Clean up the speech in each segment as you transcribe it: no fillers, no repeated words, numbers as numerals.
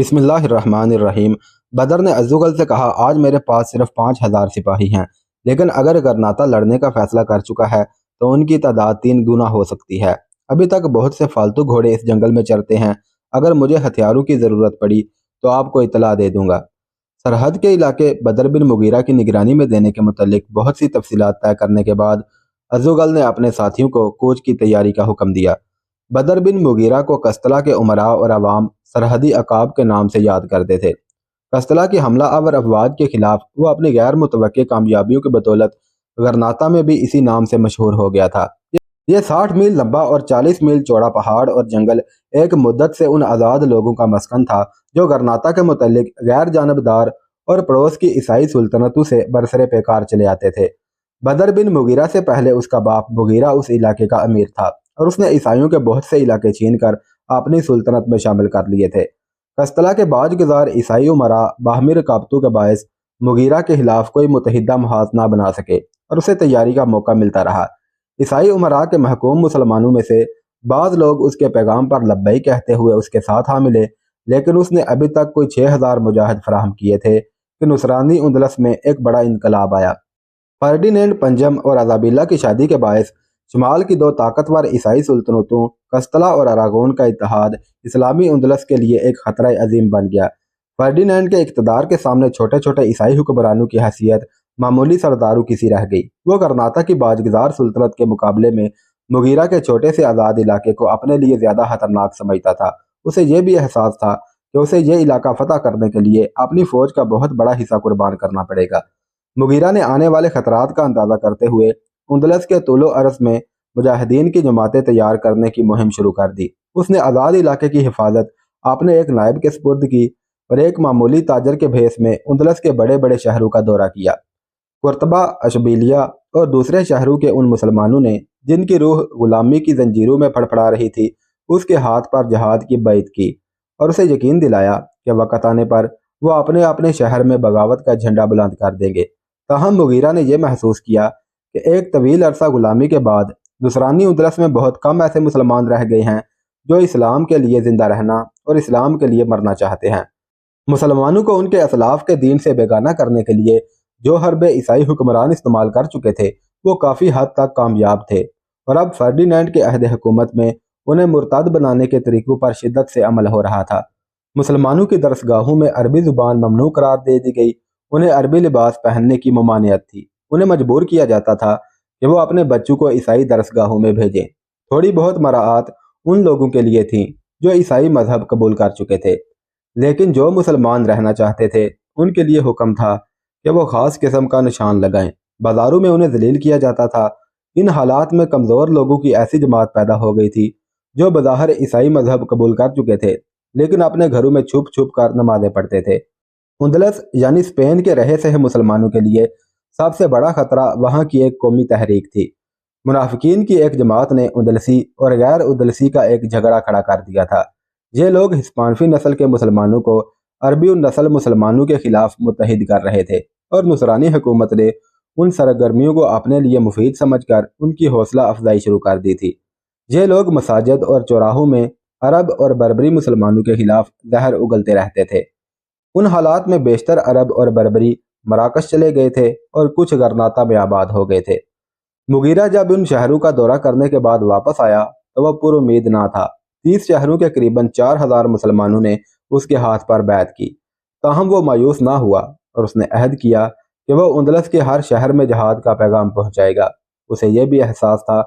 बिस्मिल्लाहिर्रहमानिर्रहीम। बदर ने अज़्ज़ुगल से कहा, आज मेरे पास सिर्फ 5,000 सिपाही हैं, लेकिन अगर गरनाता लड़ने का फैसला कर चुका है तो उनकी तादाद 3 गुना हो सकती है। अभी तक बहुत से फालतू घोड़े इस जंगल में चरते हैं। अगर मुझे हथियारों की ज़रूरत पड़ी तो आपको इतला दे दूंगा। सरहद के इलाके बदर बिन मुगीरा की निगरानी में देने के मुतल्लिक बहुत सी तफसीलात तय करने के बाद अज़्ज़ुगल ने अपने साथियों को कूच की तैयारी का हुक्म दिया। बदर बिन मुगीरा को कस्तला के उमरा और अवाम सरहदी अकाब के नाम से याद करते थे। कस्तला की हमला आवर अफवाज के खिलाफ वो अपनी गैर मुतवक्के कामयाबियों की बदौलत गरनाता में भी इसी नाम से मशहूर हो गया था। ये 60 मील लंबा और 40 मील चौड़ा पहाड़ और जंगल एक मुद्दत से उन आज़ाद लोगों का मस्कन था जो गरनाता के मुतल्लिक गैर जानबदार और पड़ोस की ईसाई सुल्तनतों से बरसरे पेकार चले आते थे। बदर बिन मुगीरा से पहले उसका बाप मुगीरा उस इलाके का अमीर था और उसने ईसाइयों के बहुत से इलाके छीन कर अपनी सुल्तनत में शामिल कर लिए थे। कस्तला के बाजगुजार ईसाई उमरा बाहमी रकाबतों के बायस मुगीरा के खिलाफ कोई मुतहिदा महाज ना बना सके और उसे तैयारी का मौका मिलता रहा। ईसाई उमरा के महकूम मुसलमानों में से बाज़ लोग उसके पैगाम पर लब्बई कहते हुए उसके साथ आ मिले, लेकिन उसने अभी तक कोई 6,000 मुजाहिद फराहम किए थे कि नुसरानी उंदलस में एक बड़ा इनकलाब आया। फर्डिनेंड पंजम और अजाबिल्ला की शादी के बायस शुमाल की 2 ताकतवर ईसाई सुल्तनतों कस्तला और अरागोन का इत्तेहाद इस्लामी उंदलस के लिए एक खतरा अजीम बन गया। फर्डिनेंड के इक़्तिदार के सामने छोटे छोटे ईसाई हुक्मरानों की हैसियत मामूली सरदारों की सी रह गई। वो गरनाता की बाजगुजार सुल्तनत के मुकाबले में मुगीरा के छोटे से आज़ाद इलाके को अपने लिए ज़्यादा खतरनाक समझता था। उसे यह भी एहसास था कि उसे यह इलाका फतह करने के लिए अपनी फ़ौज का बहुत बड़ा हिस्सा कुर्बान करना पड़ेगा। मुगीरा ने आने वाले खतरात का अंदाज़ा करते हुए उंदलस के तुलो अरस में मुजाहिदीन की जमातें तैयार करने की मुहिम शुरू कर दी। उसने आज़ाद इलाके की हिफाजत अपने एक नायब के सुपुर्द की और एक मामूली ताजर के भेस में उंदलस के बड़े बड़े शहरों का दौरा किया। कुर्तबा, अशबिलिया और दूसरे शहरों के उन मुसलमानों ने जिनकी रूह गुलामी की जंजीरों में फड़फड़ा रही थी, उसके हाथ पर जहाद की बैत की और उसे यकीन दिलाया कि वक़्त आने पर वो अपने अपने शहर में बगावत का झंडा बुलंद कर देंगे। ताहम मुगीरा ने यह महसूस किया कि एक तवील अरसा गुलामी के बाद नुसरानी उंदलस में बहुत कम ऐसे मुसलमान रह गए हैं जो इस्लाम के लिए ज़िंदा रहना और इस्लाम के लिए मरना चाहते हैं। मुसलमानों को उनके असलाफ के दीन से बेगाना करने के लिए जो हरबे ईसाई हुक्मरान इस्तेमाल कर चुके थे वो काफ़ी हद तक कामयाब थे और अब फर्डिनेंड के अहद हुकूमत में उन्हें मुर्तद बनाने के तरीक़ों पर शिद्दत से अमल हो रहा था। मुसलमानों की दरसगाहों में अरबी ज़ुबान ममनू करार दे दी गई। उन्हें अरबी लिबास पहनने की ममानियत थी। उन्हें मजबूर किया जाता था कि वो अपने बच्चों को ईसाई दरसगाहों में भेजें। थोड़ी बहुत मराआत उन लोगों के लिए थी जो ईसाई मजहब कबूल कर चुके थे, लेकिन जो मुसलमान रहना चाहते थे उनके लिए हुक्म था कि वो ख़ास किस्म का निशान लगाएं। बाज़ारों में उन्हें जलील किया जाता था। इन हालात में कमज़ोर लोगों की ऐसी जमात पैदा हो गई थी जो बज़ाहिर ईसाई मजहब कबूल कर चुके थे, लेकिन अपने घरों में छुप छुप कर नमाज़ें पढ़ते थे। उंदलस यानी स्पेन के रहे सहे मुसलमानों के लिए सबसे बड़ा खतरा वहाँ की एक कौमी तहरीक थी। मुनाफिकीन की एक जमात ने उंदलसी और गैर उंदलसी का एक झगड़ा खड़ा कर दिया था। ये लोग हिस्पानवी नस्ल के मुसलमानों को अरबी नस्ल मुसलमानों के खिलाफ मुत्तहिद कर रहे थे और नुसरानी हुकूमत ने उन सरगर्मियों को अपने लिए मुफीद समझकर उनकी हौसला अफजाई शुरू कर दी थी। ये लोग मसाजिद और चौराहों में अरब और बर्बरी मुसलमानों के खिलाफ जहर उगलते रहते थे। उन हालात में बेशतर अरब और बर्बरी मराकश चले गए थे और कुछ गरनाता में आबाद हो गए थे। मुगीरा जब उन शहरों का दौरा करने के बाद वापस आया तो वह पुरुमीद ना था। 30 शहरों के करीबन 4,000 मुसलमानों ने उसके हाथ पर बैत की। ताहम वो मायूस ना हुआ और उसने अहद किया कि वह उंदलस के हर शहर में जहाद का पैगाम पहुंचाएगा। उसे यह भी एहसास था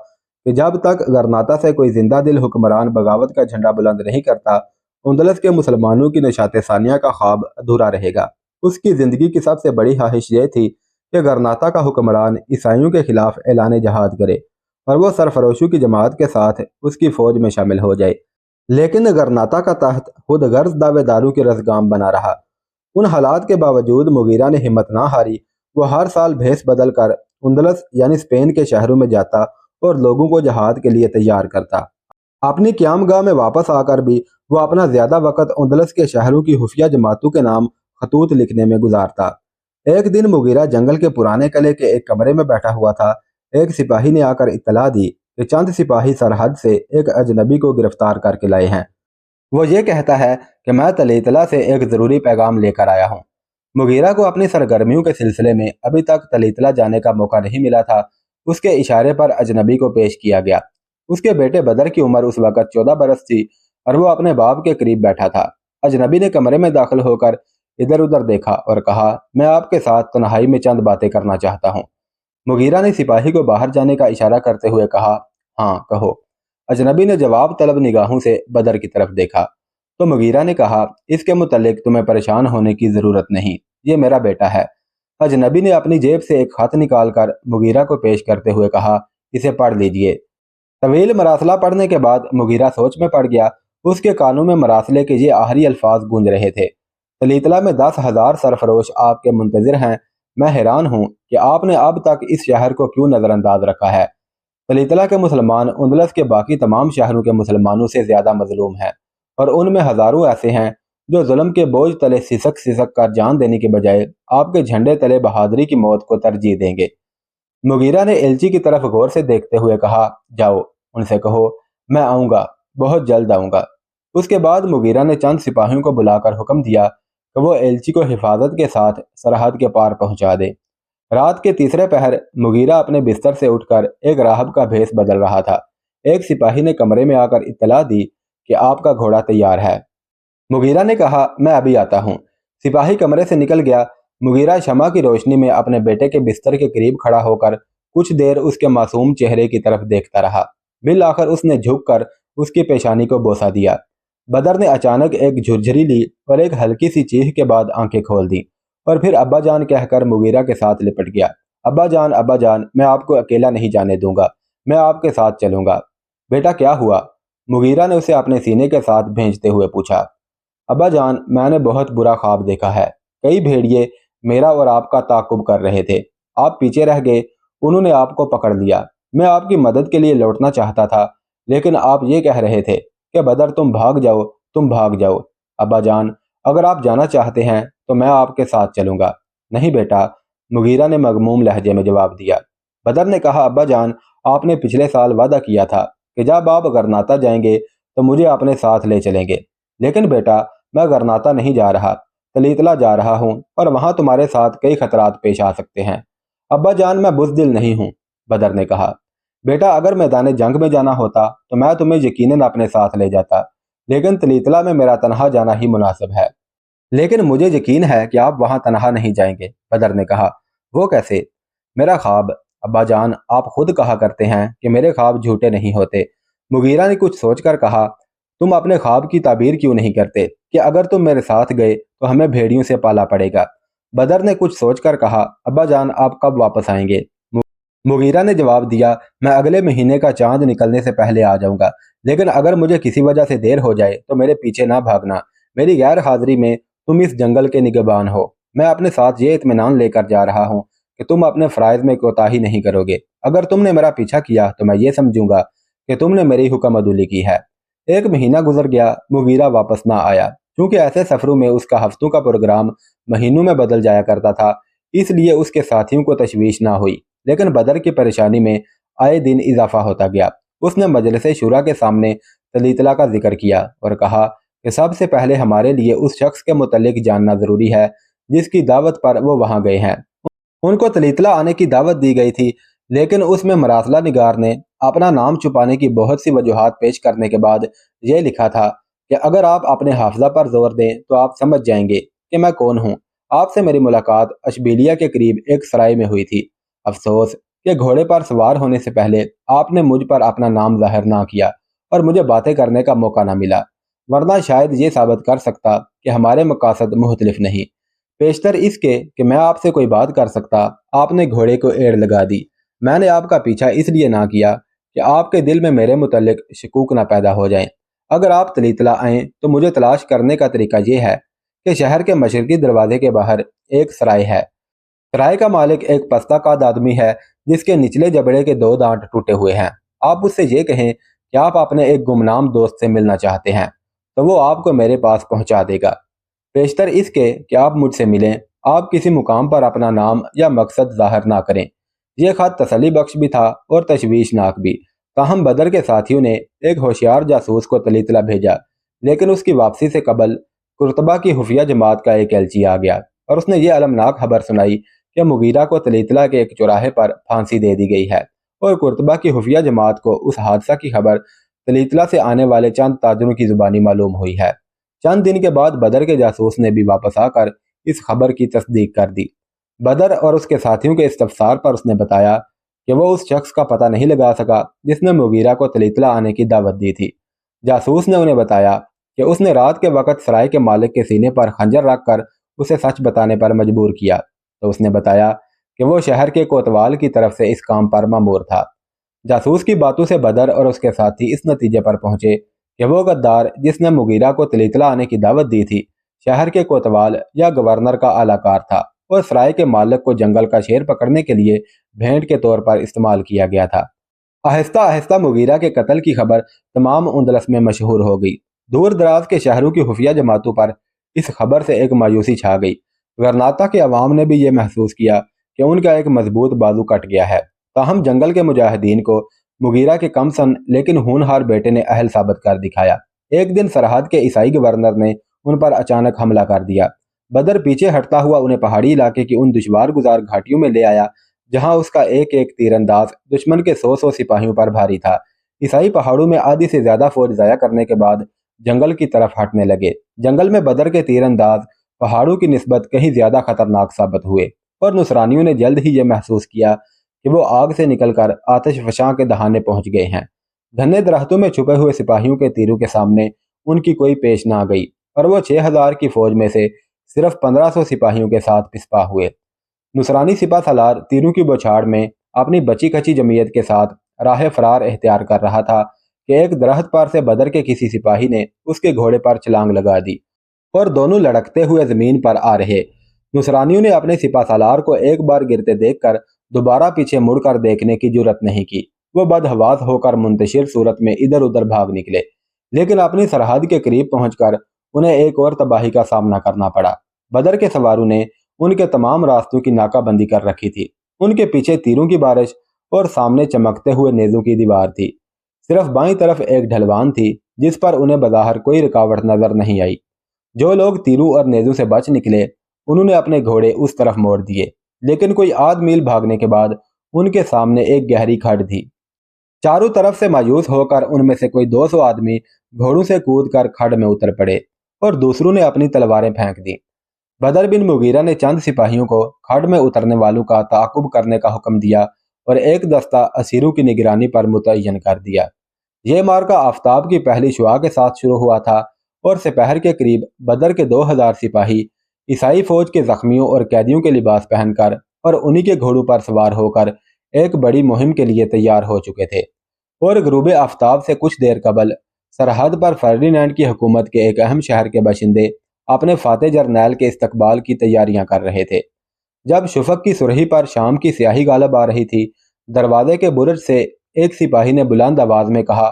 कि जब तक गरनाता से कोई जिंदा दिल हुक्मरान बगावत का झंडा बुलंद नहीं करता, उंदलस के मुसलमानों की निशात सानिया का ख्वाब अधूरा रहेगा। उसकी ज़िंदगी की सबसे बड़ी ख्वाहिश ये थी कि गरनाता का हुक्मरान ईसाइयों के खिलाफ ऐलान जहाद करे और वो सरफरोशों की जमात के साथ उसकी फ़ौज में शामिल हो जाए। लेकिन गरनाता का तहत खुद गर्ज दावेदारों के रसगाम बना रहा। उन हालात के बावजूद मुगीरा ने हिम्मत ना हारी। वो हर साल भेस बदल कर उंदलस यानी स्पेन के शहरों में जाता और लोगों को जहाद के लिए तैयार करता। अपनी क़यामगाह में वापस आकर भी वो अपना ज़्यादा वक़्त उंदलस के शहरों की खुफिया जमातों के नाम खतूत लिखने में गुजारता। एक दिन मुगीरा जंगल के पुराने किले के एक कमरे में बैठा हुआ था। एक सिपाही ने आकर इत्तला दी कि चंद सिपाही सरहद से एक अजनबी को गिरफ्तार करके लाए हैं। वो ये कहता है कि मैं तलीतला से एक ज़रूरी पैगाम लेकर आया हूँ। मुगीरा को अपनी सरगर्मियों के सिलसिले में अभी तक तलीतला जाने का मौका नहीं मिला था। उसके इशारे पर अजनबी को पेश किया गया। उसके बेटे बदर की उम्र उस वक्त 14 बरस थी और वो अपने बाप के करीब बैठा था। अजनबी ने कमरे में दाखिल होकर इधर उधर देखा और कहा, मैं आपके साथ तन्हाई में चंद बातें करना चाहता हूँ। मुगीरा ने सिपाही को बाहर जाने का इशारा करते हुए कहा, हाँ कहो। अजनबी ने जवाब तलब निगाहों से बदर की तरफ देखा तो मुगीरा ने कहा, इसके मुतल्लिक तुम्हें परेशान होने की ज़रूरत नहीं, ये मेरा बेटा है। अजनबी ने अपनी जेब से एक खत निकालकर मुगीरा को पेश करते हुए कहा, इसे पढ़ लीजिए। तवील मरासला पढ़ने के बाद मुगीरा सोच में पड़ गया। उसके कानों में मरासले के ये आखिरी अल्फाज गूंज रहे थे, तलीतला में 10,000 सरफरोश आपके मुंतजिर हैं। मैं हैरान हूँ कि आपने अब तक इस शहर को क्यों नज़रअंदाज रखा है। तलीतला के मुसलमान उंदलस के बाकी तमाम शहरों के मुसलमानों से ज़्यादा मजलूम हैं और उनमें हज़ारों ऐसे हैं जो जुल्म के बोझ तले सिसक सिसक कर जान देने के बजाय आपके झंडे तले बहादुरी की मौत को तरजीह देंगे। मुगीरा ने एलची की तरफ गौर से देखते हुए कहा, जाओ उनसे कहो मैं आऊँगा, बहुत जल्द आऊँगा। उसके बाद मुगीरा ने चंद सिपाहियों को बुलाकर हुक्म दिया कि वो एलची को हिफाजत के साथ सरहद के पार पहुंचा दे। रात के तीसरे पहर मुगीरा अपने बिस्तर से उठकर एक राहब का भेष बदल रहा था। एक सिपाही ने कमरे में आकर इत्तला दी कि आपका घोड़ा तैयार है। मुगीरा ने कहा, मैं अभी आता हूँ। सिपाही कमरे से निकल गया। मुगीरा शमा की रोशनी में अपने बेटे के बिस्तर के करीब खड़ा होकर कुछ देर उसके मासूम चेहरे की तरफ देखता रहा। बिल आखिर उसने झुककर उसकी पेशानी को बोसा दिया। बदर ने अचानक एक झुरझुरी ली और एक हल्की सी चीख के बाद आंखें खोल दी और फिर अब्बा जान कहकर मुगीरा के साथ लिपट गया। अब्बा जान, मैं आपको अकेला नहीं जाने दूंगा, मैं आपके साथ चलूंगा। बेटा क्या हुआ? मुगीरा ने उसे अपने सीने के साथ भेंचते हुए पूछा। अब्बा जान, मैंने बहुत बुरा ख्वाब देखा है। कई भेड़िए मेरा और आपका ताकुब कर रहे थे। आप पीछे रह गए, उन्होंने आपको पकड़ लिया। मैं आपकी मदद के लिए लौटना चाहता था, लेकिन आप ये कह रहे थे कि बदर तुम भाग जाओ, तुम भाग जाओ। अब्बा जान, अगर आप जाना चाहते हैं तो मैं आपके साथ चलूंगा। नहीं बेटा, मुगीरा ने मगमूम लहजे में जवाब दिया। बदर ने कहा, अब्बा जान, आपने पिछले साल वादा किया था कि जब आप गरनाता जाएंगे तो मुझे अपने साथ ले चलेंगे। लेकिन बेटा, मैं गरनाता नहीं जा रहा, तलीतला जा रहा हूँ और वहाँ तुम्हारे साथ कई खतरात पेश आ सकते हैं। अब्बा जान, मैं बुज़दिल नहीं हूँ, बदर ने कहा। बेटा, अगर मैदान जंग में जाना होता तो मैं तुम्हें यकीनन अपने साथ ले जाता, लेकिन तलीतला में मेरा तनहा जाना ही मुनासिब है। लेकिन मुझे यकीन है कि आप वहाँ तनहा नहीं जाएंगे, बदर ने कहा। वो कैसे? मेरा ख्वाब, अब्बा जान, आप खुद कहा करते हैं कि मेरे ख्वाब झूठे नहीं होते। मुगीरा ने कुछ सोचकर कहा, तुम अपने ख्वाब की ताबीर क्यों नहीं करते कि अगर तुम मेरे साथ गए तो हमें भेड़ियों से पाला पड़ेगा। बदर ने कुछ सोचकर कहा, अब्बा जान, आप कब वापस आएंगे? मुगीरा ने जवाब दिया, मैं अगले महीने का चांद निकलने से पहले आ जाऊंगा, लेकिन अगर मुझे किसी वजह से देर हो जाए तो मेरे पीछे ना भागना। मेरी गैर हाजिरी में तुम इस जंगल के निगहबान हो। मैं अपने साथ ये इत्मीनान लेकर जा रहा हूँ कि तुम अपने फ़राइज़ में कोताही नहीं करोगे। अगर तुमने मेरा पीछा किया तो मैं ये समझूंगा कि तुमने मेरी हुक्म अदूली की है। एक महीना गुजर गया, मुगीरा वापस ना आया। क्योंकि ऐसे सफ़रों में उसका हफ्तों का प्रोग्राम महीनों में बदल जाया करता था, इसलिए उसके साथियों को तशवीश ना हुई। लेकिन बदर की परेशानी में आए दिन इजाफा होता गया। उसने मजलिस शुरा के सामने तलीतला का जिक्र किया और कहा कि सबसे पहले हमारे लिए उस शख्स के मुतल्लिक जानना ज़रूरी है जिसकी दावत पर वो वहाँ गए हैं। उनको तलीतला आने की दावत दी गई थी, लेकिन उसमें मरासला निगार ने अपना नाम छुपाने की बहुत सी वजूहात पेश करने के बाद ये लिखा था कि अगर आप अपने हाफजा पर जोर दें तो आप समझ जाएंगे कि मैं कौन हूँ। आपसे मेरी मुलाकात अशबीलिया के करीब एक सराय में हुई थी। अफसोस कि घोड़े पर सवार होने से पहले आपने मुझ पर अपना नाम जाहिर ना किया और मुझे बातें करने का मौका ना मिला, वरना शायद ये साबित कर सकता कि हमारे मकासद मुख्तलिफ नहीं। पेशतर इसके कि मैं आपसे कोई बात कर सकता, आपने घोड़े को एड़ लगा दी। मैंने आपका पीछा इसलिए ना किया कि आपके दिल में मेरे मुतल्लिक शकूक ना पैदा हो जाएं। अगर आप तलीतला आएँ तो मुझे तलाश करने का तरीका ये है कि शहर के मशरकी दरवाजे के बाहर एक सराय है। सराय का मालिक एक पस्ता काद आदमी है जिसके निचले जबड़े के 2 दांत टूटे हुए हैं। आप उससे ये कहें कि आप अपने एक गुमनाम दोस्त से मिलना चाहते हैं, तो वो आपको मेरे पास पहुंचा देगा। पेशतर इसके कि आप मुझसे मिलें, आप किसी मुकाम पर अपना नाम या मकसद जाहिर ना करें। यह खत तसली बख्श भी था और तशवीशनाक भी। ताहम बदर के साथियों ने एक होशियार जासूस को तलीतला भेजा, لیکن اس کی واپسی سے قبل قرطبہ کی خفیہ جماعت کا ایک ایلچی آ گیا اور اس نے یہ المناک خبر سنائی کہ مغیرہ کو تلیطلہ کے ایک چوراہے پر پھانسی دے دی گئی ہے، اور قرطبہ کی خفیہ جماعت کو اس حادثہ کی خبر تلیطلہ سے آنے والے چند تاجروں کی زبانی معلوم ہوئی ہے۔ چند دن کے بعد بدر کے جاسوس نے بھی واپس آ کر اس خبر کی تصدیق کر دی۔ بدر اور اس کے ساتھیوں کے استفسار پر اس نے بتایا کہ وہ اس شخص کا پتہ نہیں لگا سکا جس نے مغیرہ کو تلیطلہ آنے کی دعوت دی تھی۔ جاسوس نے انہیں بتایا کہ اس نے رات کے وقت سرائے کے مالک کے سینے پر خنجر رکھ کر اسے سچ بتانے پر مجبور کیا، تو اس نے بتایا کہ وہ شہر کے کوتوال کی طرف سے اس کام پر مامور تھا۔ جاسوس کی باتوں سے بدر اور اس کے ساتھی اس نتیجے پر پہنچے کہ وہ غدار جس نے مغیرہ کو تلیطلہ آنے کی دعوت دی تھی شہر کے کوتوال یا گورنر کا اعلی کار تھا، اور سرائے کے مالک کو جنگل کا شیر پکڑنے کے لیے بھینٹ کے طور پر استعمال کیا گیا تھا۔ آہستہ آہستہ مغیرہ کے قتل کی خبر تمام اندلس میں مشہور ہو گئی۔ دور دراز کے شہروں کی خفیہ جماعتوں پر اس خبر سے ایک مایوسی چھا گئی۔ غرناطہ کے عوام نے بھی یہ محسوس کیا کہ ان کا ایک مضبوط بازو کٹ گیا ہے، تاہم جنگل کے مجاہدین کو مغیرہ کے کم سن لیکن ہونہار بیٹے نے اہل ثابت کر دکھایا۔ ایک دن سرحد کے عیسائی گورنر نے ان پر اچانک حملہ کر دیا۔ بدر پیچھے ہٹتا ہوا انہیں پہاڑی علاقے کی ان دشوار گزار گھاٹیوں میں لے آیا جہاں اس کا ایک ایک تیر انداز دشمن کے 100 سپاہیوں پر بھاری تھا۔ عیسائی پہاڑوں میں آدھی سے زیادہ فوج ضائع کرنے کے بعد جنگل کی طرف ہٹنے لگے۔ جنگل میں بدر کے تیر انداز پہاڑوں کی نسبت کہیں زیادہ خطرناک ثابت ہوئے، اور نصرانیوں نے جلد ہی یہ محسوس کیا کہ وہ آگ سے نکل کر آتش فشاں کے دہانے پہنچ گئے ہیں۔ گھنے درختوں میں چھپے ہوئے سپاہیوں کے تیروں کے سامنے ان کی کوئی پیش نہ گئی، اور وہ 6000 کی فوج میں سے صرف 1500 سپاہیوں کے ساتھ پسپا ہوئے۔ نصرانی سپہ سالار تیروں کی بوچھاڑ میں اپنی بچی کچی جمعیت کے ساتھ راہ فرار اختیار کر رہا تھا کہ ایک درخت پر سے بدر کے کسی سپاہی نے اس کے گھوڑے پر چھلانگ لگا دی، اور دونوں لڑکتے ہوئے زمین پر آ رہے۔ نصرانیوں نے اپنے سپہ سالار کو ایک بار گرتے دیکھ کر دوبارہ پیچھے مڑ کر دیکھنے کی جرت نہیں کی۔ وہ بدحواس ہو کر منتشر صورت میں ادھر ادھر بھاگ نکلے، لیکن اپنی سرحد کے قریب پہنچ کر انہیں ایک اور تباہی کا سامنا کرنا پڑا۔ بدر کے سواروں نے ان کے تمام راستوں کی ناکہ بندی کر رکھی تھی۔ ان کے پیچھے تیروں کی بارش اور سامنے چمکتے ہوئے نیزوں کی دیوار تھی۔ صرف بائیں طرف ایک ڈھلوان تھی جس پر انہیں بظاہر کوئی رکاوٹ نظر نہیں آئی۔ جو لوگ تیروں اور نیزوں سے بچ نکلے انہوں نے اپنے گھوڑے اس طرف موڑ دیے، لیکن کوئی آدھ میل بھاگنے کے بعد ان کے سامنے ایک گہری کھڈ تھی۔ چاروں طرف سے مایوس ہو کر ان میں سے کوئی 200 آدمی گھوڑوں سے کود کر کھڈ میں اتر پڑے، اور دوسروں نے اپنی تلواریں پھینک دیں۔ بدر بن مغیرہ نے چند سپاہیوں کو کھڈ میں اترنے والوں کا تعاقب کرنے کا حکم دیا اور ایک دستہ اسیروں کی نگرانی پر متعین کر دیا۔ یہ معرکہ آفتاب کی پہلی شعاع کے ساتھ شروع ہوا تھا، اور سپہر کے قریب بدر کے 2000 سپاہی عیسائی فوج کے زخمیوں اور قیدیوں کے لباس پہن کر اور انہی کے گھوڑوں پر سوار ہو کر ایک بڑی مہم کے لیے تیار ہو چکے تھے۔ اور غروب آفتاب سے کچھ دیر قبل سرحد پر فرڈینینڈ کی حکومت کے ایک اہم شہر کے باشندے اپنے فاتح جرنیل کے استقبال کی تیاریاں کر رہے تھے۔ جب شفق کی سرخی پر شام کی سیاہی غالب آ رہی تھی، دروازے کے برج سے ایک سپاہی نے بلند آواز میں کہا،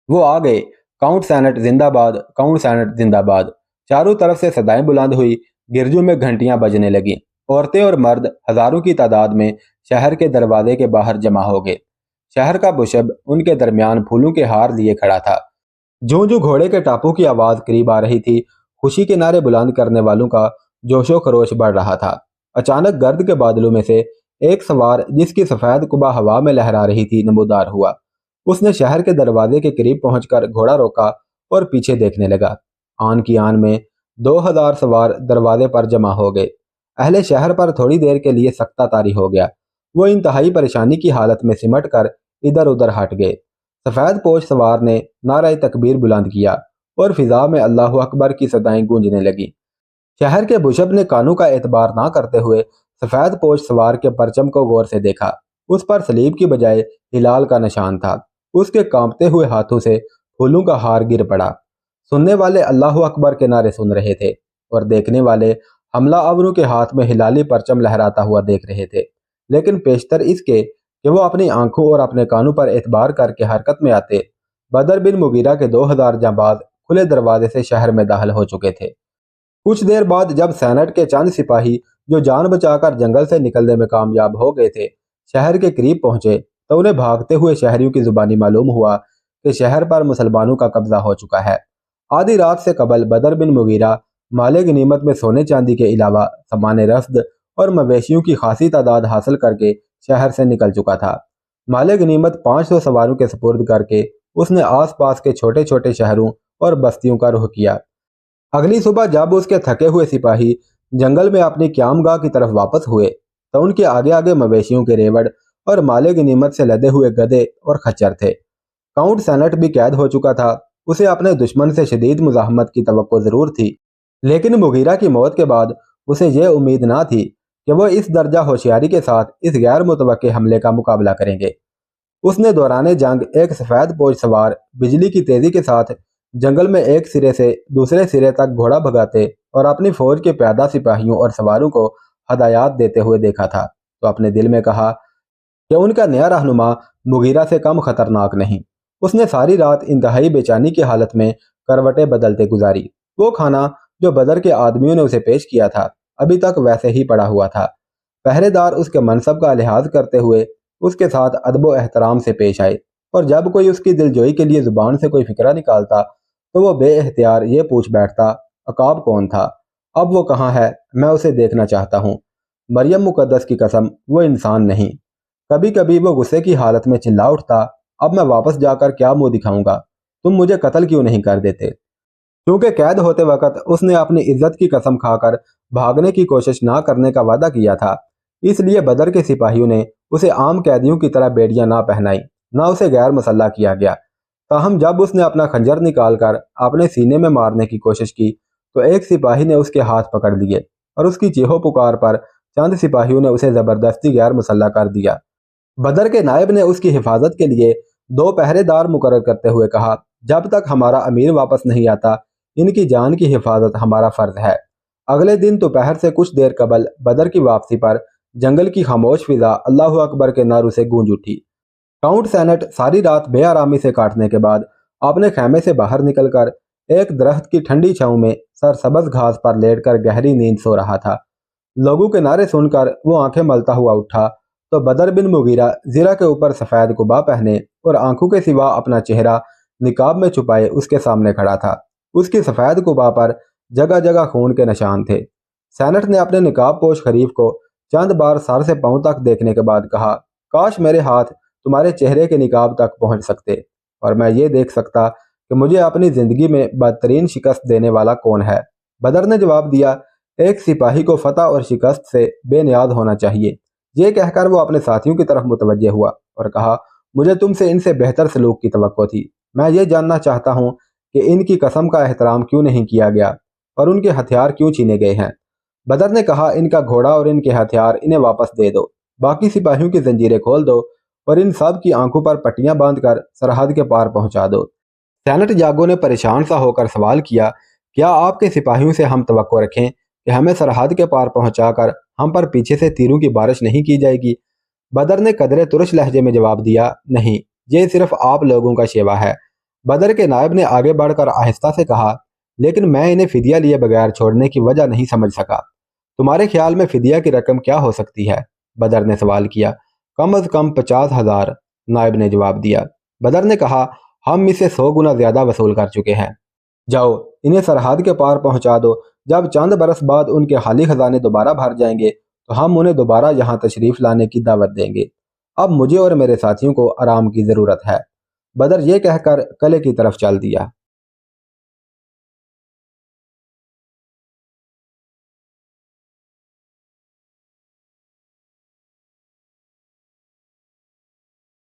وہ آ گئے، کاؤنٹ سینٹ زندہ باد، کاؤنٹ سینٹ زندہ باد۔ چاروں طرف سے صدائیں بلند ہوئی، گرجوں میں گھنٹیاں بجنے لگیں۔ عورتیں اور مرد ہزاروں کی تعداد میں شہر کے دروازے کے باہر جمع ہو گئے۔ شہر کا بشب ان کے درمیان پھولوں کے ہار لیے کھڑا تھا۔ جوں جوں گھوڑے کے ٹاپوں کی آواز قریب آ رہی تھی، خوشی کے نعرے بلند کرنے والوں کا جوش و خروش بڑھ رہا تھا۔ اچانک گرد کے بادلوں میں سے ایک سوار جس کی سفید قبا ہوا میں لہرا رہی تھی نمودار ہوا۔ اس نے شہر کے دروازے کے قریب پہنچ کر گھوڑا روکا اور پیچھے دیکھنے لگا۔ آن کی آن میں 2000 سوار دروازے پر جمع ہو گئے۔ اہل شہر پر تھوڑی دیر کے لیے سکتہ طاری ہو گیا۔ وہ انتہائی پریشانی کی حالت میں سمٹ کر ادھر ادھر ہٹ گئے۔ سفید پوش سوار نے نعرہ تکبیر بلند کیا اور فضا میں اللہ اکبر کی صدائیں گونجنے لگیں۔ شہر کے بشب نے کانوں کا اعتبار نہ کرتے ہوئے سفید پوش سوار کے پرچم کو غور سے دیکھا۔ اس پر صلیب کی بجائے ہلال کا نشان تھا۔ اس کے کانپتے ہوئے ہاتھوں سے پھولوں کا ہار گر پڑا۔ سننے والے اللہ اکبر کے نعرے سن رہے تھے اور دیکھنے والے حملہ آوروں کے ہاتھ میں ہلالی پرچم لہراتا ہوا دیکھ رہے تھے، لیکن پیشتر اس کے کہ وہ اپنی آنکھوں اور اپنے کانوں پر اعتبار کر کے حرکت میں آتے، بدر بن مغیرہ کے 2000 جانباز کھلے دروازے سے شہر میں داخل ہو چکے تھے۔ کچھ دیر بعد جب سینٹ کے چند سپاہی جو جان بچا کر جنگل سے نکلنے میں کامیاب ہو گئے تھے شہر کے قریب پہنچے تو انہیں بھاگتے ہوئے شہریوں کی زبانی معلوم ہوا کہ شہر پر مسلمانوں کا قبضہ ہو چکا ہے۔ آدھی رات سے قبل بدر بن مغیرہ مال غنیمت میں سونے چاندی کے علاوہ سامان رفد اور مویشیوں کی خاصی تعداد حاصل کر کے شہر سے نکل چکا تھا۔ مال غنیمت 500 سواروں کے سپرد کر کے اس نے آس پاس کے چھوٹے چھوٹے شہروں اور بستیوں کا رخ کیا۔ اگلی صبح جب اس کے تھکے ہوئے سپاہی جنگل میں اپنی قیام گاہ کی طرف واپس ہوئے تو ان کے آگے آگے مویشیوں کے ریوڑ اور مال غنیمت سے لدے ہوئے گدھے اور خچر تھے۔ کاؤنٹ سینٹ بھی قید ہو چکا تھا۔ اسے اپنے دشمن سے شدید مزاحمت کی توقع ضرور تھی، لیکن مغیرہ کی موت کے بعد اسے یہ امید نہ تھی کہ وہ اس درجہ ہوشیاری کے ساتھ اس غیر متوقع حملے کا مقابلہ کریں گے۔ اس نے دوران جنگ ایک سفید پوش سوار بجلی کی تیزی کے ساتھ جنگل میں ایک سرے سے دوسرے سرے تک گھوڑا بھگاتے اور اپنی فوج کے پیادہ سپاہیوں اور سواروں کو ہدایات دیتے ہوئے دیکھا تھا، تو اپنے دل میں کہا کہ ان کا نیا رہنما مغیرہ سے کم خطرناک نہیں۔ اس نے ساری رات انتہائی بے چینی کی حالت میں کروٹیں بدلتے گزاری۔ وہ کھانا جو بدر کے آدمیوں نے اسے پیش کیا تھا ابھی تک ویسے ہی پڑا ہوا تھا۔ پہرے دار اس کے منصب کا لحاظ کرتے ہوئے اس کے ساتھ ادب و احترام سے پیش آئے، اور جب کوئی اس کی دلجوئی کے لیے زبان سے کوئی فکرہ نکالتا تو وہ بے اختیار یہ پوچھ بیٹھتا، عقاب کون تھا؟ اب وہ کہاں ہے؟ میں اسے دیکھنا چاہتا ہوں۔ مریم مقدس کی قسم، وہ انسان نہیں۔ کبھی کبھی وہ غصے کی حالت میں چلا اٹھتا، اب میں واپس جا کر کیا منہ دکھاؤں گا؟ تم مجھے قتل کیوں نہیں کر دیتے؟ کیونکہ قید ہوتے وقت اس نے اپنی عزت کی قسم کھا کر بھاگنے کی کوشش نہ کرنے کا وعدہ کیا تھا، اس لیے بدر کے سپاہیوں نے اسے عام قیدیوں کی طرح بیڑیاں نہ پہنائی، نہ اسے غیر مسلح کیا گیا۔ تاہم جب اس نے اپنا خنجر نکال کر اپنے سینے میں مارنے کی کوشش کی تو ایک سپاہی نے اس کے ہاتھ پکڑ لیے، اور اس کی چیخو پکار پر چند سپاہیوں نے اسے زبردستی غیر مسلح کر دیا۔ بدر کے نائب نے اس کی حفاظت کے لیے 2 پہرے دار مقرر کرتے ہوئے کہا، جب تک ہمارا امیر واپس نہیں آتا ان کی جان کی حفاظت ہمارا فرض ہے۔ اگلے دن دوپہر سے کچھ دیر قبل بدر کی واپسی پر جنگل کی خاموش فضا اللہ اکبر کے نعروں سے گونج اٹھی۔ کاؤنٹ سینٹ ساری رات بے آرامی سے کاٹنے کے بعد اپنے خیمے سے باہر نکل کر ایک درخت کی ٹھنڈی چھاؤں میں سرسبز گھاس پر لیٹ کر گہری نیند سو رہا تھا۔ لوگوں کے نعرے سن کر وہ آنکھیں ملتا ہوا اٹھا تو بدر بن مغیرہ زرہ کے اوپر سفید قبا پہنے اور آنکھوں کے سوا اپنا چہرہ نقاب میں چھپائے اس کے سامنے کھڑا تھا۔ اس کی سفید قبا پر جگہ جگہ خون کے نشان تھے۔ سینٹ نے اپنے نقاب پوش خریف کو چند بار سر سے پاؤں تک دیکھنے کے بعد کہا، کاش میرے ہاتھ تمہارے چہرے کے نقاب تک پہنچ سکتے اور میں یہ دیکھ سکتا کہ مجھے اپنی زندگی میں بدترین شکست دینے والا کون ہے۔ بدر نے جواب دیا، ایک سپاہی کو فتح اور شکست سے بے نیاز ہونا چاہیے۔ یہ کہہ کر وہ اپنے ساتھیوں کی طرف متوجہ ہوا اور کہا، مجھے تم سے ان سے بہتر سلوک کی توقع تھی۔ میں یہ جاننا چاہتا ہوں کہ ان کی قسم کا احترام کیوں نہیں کیا گیا اور ان کے ہتھیار کیوں چھینے گئے ہیں۔ بدر نے کہا، ان کا گھوڑا اور ان کے ہتھیار انہیں واپس دے دو، باقی سپاہیوں کی زنجیریں کھول دو اور ان سب کی آنکھوں پر پٹیاں باندھ کر سرحد کے پار پہنچا دو۔ سینٹ جاگو نے پریشان سا ہو کر سوال کیا، کیا آپ کے سپاہیوں سے ہم توقع رکھیں کہ ہمیں سرحد کے پار پہنچا کر ہم پر پیچھے سے تیروں کی بارش نہیں کی جائے گی؟ بدر نے قدرے ترش لہجے میں جواب دیا، نہیں، یہ صرف آپ لوگوں کا شیوا ہے۔ بدر کے نائب نے آگے بڑھ کر آہستہ سے کہا، لیکن میں انہیں فدیہ لیے بغیر چھوڑنے کی وجہ نہیں سمجھ سکا۔ تمہارے خیال میں فدیہ کی رقم کیا ہو سکتی ہے؟ بدر نے سوال کیا۔ کم از کم 50,000، نائب نے جواب دیا۔ بدر نے کہا، ہم اسے 100 گنا زیادہ وصول کر چکے ہیں۔ جاؤ انہیں سرحد کے پار پہنچا دو، جب چند برس بعد ان کے خالی خزانے دوبارہ بھر جائیں گے تو ہم انہیں دوبارہ یہاں تشریف لانے کی دعوت دیں گے۔ اب مجھے اور میرے ساتھیوں کو آرام کی ضرورت ہے۔ بدر یہ کہہ کر قلعے کی طرف چل دیا۔